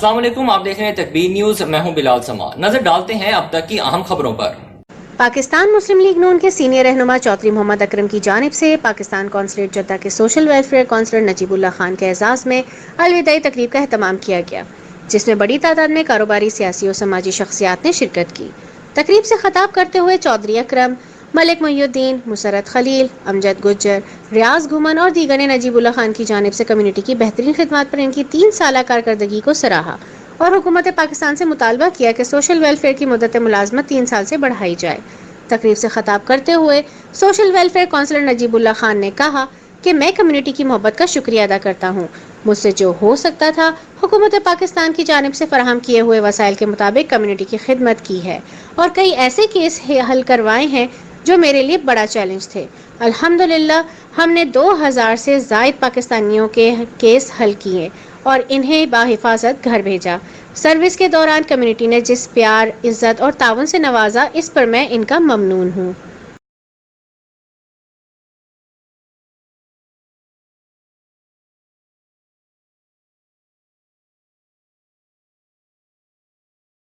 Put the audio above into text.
السلام علیکم، آپ دیکھ رہے ہیں تکبیر نیوز، میں ہوں بلال سما۔ نظر ڈالتے ہیں اب تک کی اہم خبروں پر۔ پاکستان مسلم لیگ نون کے سینئر رہنما چودھری محمد اکرم کی جانب سے پاکستان قونصلیٹ جدہ کے سوشل ویلفیئر کونسلر نجیب اللہ خان کے اعزاز میں الوداعی تقریب کا اہتمام کیا گیا، جس میں بڑی تعداد میں کاروباری، سیاسی اور سماجی شخصیات نے شرکت کی۔ تقریب سے خطاب کرتے ہوئے چودھری اکرم، ملک محی الدین، مسرت خلیل، امجد گجر، ریاض گھومن اور دیگر نے نجیب اللہ خان کی جانب سے کمیونٹی کی بہترین خدمات پر ان کی 3 سالہ کارکردگی کو سراہا اور حکومت پاکستان سے مطالبہ کیا کہ سوشل ویلفیئر کی مدت ملازمت 3 سال سے بڑھائی جائے۔ تقریب سے خطاب کرتے ہوئے سوشل ویلفیئر کونسلر نجیب اللہ خان نے کہا کہ میں کمیونٹی کی محبت کا شکریہ ادا کرتا ہوں۔ مجھ سے جو ہو سکتا تھا حکومت پاکستان کی جانب سے فراہم کیے ہوئے وسائل کے مطابق کمیونٹی کی خدمت کی ہے اور کئی ایسے کیس حل کروائے ہیں جو میرے لیے بڑا چیلنج تھے۔ الحمدللہ ہم نے 2000 سے زائد پاکستانیوں کے کیس حل کیے اور انہیں بحفاظت گھر بھیجا۔ سروس کے دوران کمیونٹی نے جس پیار، عزت اور تعاون سے نوازا، اس پر میں ان کا ممنون ہوں۔